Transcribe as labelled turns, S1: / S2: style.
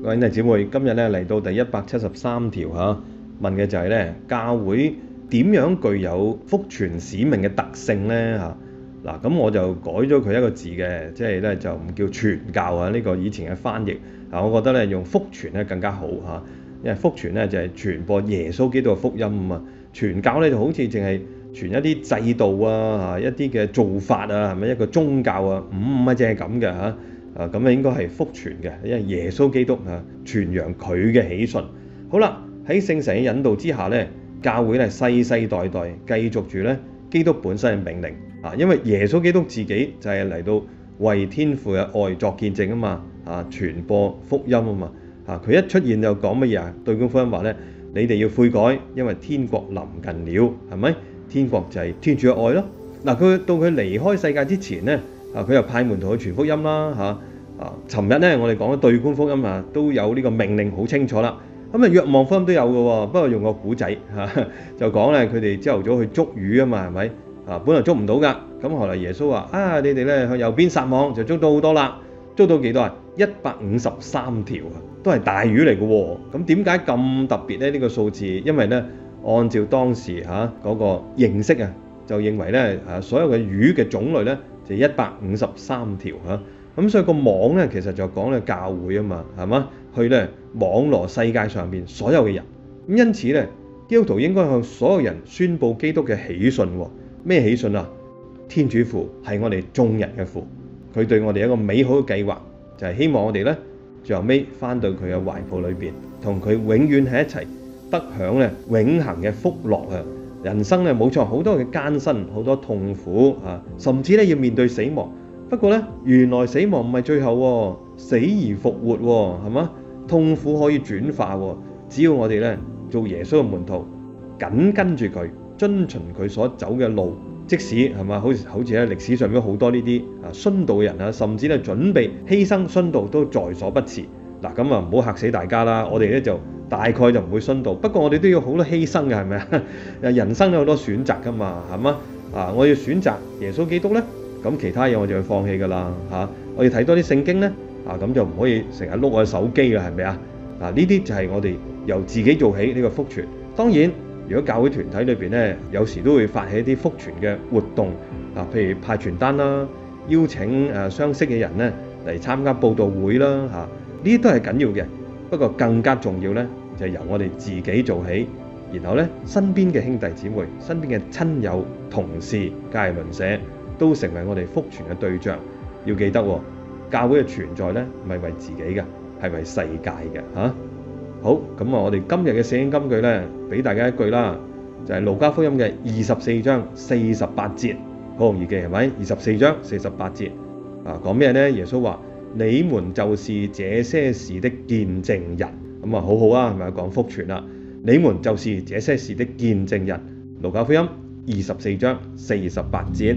S1: 各位弟兄姊妹，今日咧嚟到第173條嚇，問嘅就係咧教會點樣具有福傳使命嘅特性咧嚇？嗱，咁我就改咗佢一個字嘅，即係咧就唔叫傳教啊，呢個以前嘅翻譯啊，我覺得咧用福傳咧更加好嚇，因為福傳咧就係傳播耶穌基督嘅福音啊嘛，傳教咧就好似淨係傳一啲制度啊、一啲嘅做法啊，係咪一個宗教啊？唔係淨係咁嘅嚇。咁應該係福傳嘅，因為耶穌基督傳揚佢嘅喜訊。好啦，喺聖神嘅引導之下咧，教會咧世世代代繼續住咧基督本身嘅命令啊，因為耶穌基督自己就係嚟到為天父嘅愛作見證啊嘛，傳播福音啊嘛，佢一出現就講乜嘢啊？對觀福音話咧，你哋要悔改，因為天國臨近了，係咪？天國就係天主嘅愛咯。嗱，佢到佢離開世界之前咧。佢又派門徒去傳福音啦尋日咧，我哋講咗對觀福音都有呢個命令好清楚啦。咁若望福音都有嘅喎，不過用個古仔就講咧，佢哋朝頭早去捉魚啊嘛，係咪？本來捉唔到㗎，咁後來耶穌話你哋咧向右邊撒網就捉到好多啦，捉到幾多啊？153條都係大魚嚟嘅喎。咁點解咁特別咧？呢個數字，因為咧按照當時嗰個認識就認為咧所有嘅魚嘅種類咧就153條咁所以個網咧其實就講咧教會啊嘛，係嘛？去咧網羅世界上邊所有嘅人。咁因此咧，基督徒應該向所有人宣佈基督嘅喜訊喎。咩喜訊啊？天主父係我哋眾人嘅父，佢對我哋一個美好嘅計劃，就係希望我哋咧最後尾翻到佢嘅懷抱裏邊，同佢永遠喺一齊，得享咧永恆嘅福樂啊！人生咧冇錯，好多嘅艱辛，好多痛苦甚至咧要面對死亡。不過咧，原來死亡唔係最後喎，死而復活喎，係嘛？痛苦可以轉化喎，只要我哋咧做耶穌嘅門徒，緊跟住佢，遵循佢所走嘅路，即使係嘛，好似喺歷史上面好多呢啲殉道嘅人甚至咧準備犧牲殉道都在所不辭。嗱，咁唔好嚇死大家啦，我哋咧就大概就唔會殉道，不過我哋都要好多犧牲嘅，係咪啊？人生有好多選擇噶嘛，係嘛？我要選擇耶穌基督咧，咁其他嘢我就要放棄噶啦我要睇多啲聖經咧，咁就唔可以成日碌我手機啦，係咪啊？呢啲就係我哋由自己做起呢個福傳。當然，如果教會團體裏邊咧，有時都會發起一啲福傳嘅活動譬如派傳單啦，邀請相識嘅人咧嚟參加佈道會啦呢啲都係緊要嘅。不過更加重要咧，就係由我哋自己做起，然後咧身邊嘅兄弟姊妹、身邊嘅親友、同事、家鄰舍都成為我哋福傳嘅對象。要記得教會嘅存在咧唔係為自己嘅，係為世界嘅好，咁我哋今日嘅聖經金句咧，俾大家一句啦，就係路加福音嘅24章48節，好容易記係咪？24章48節講咩咧？耶穌話：你們就是這些事的見證人。咁好好啊，係咪講福傳啦？你們就是這些事的見證人。路加福音24章48節。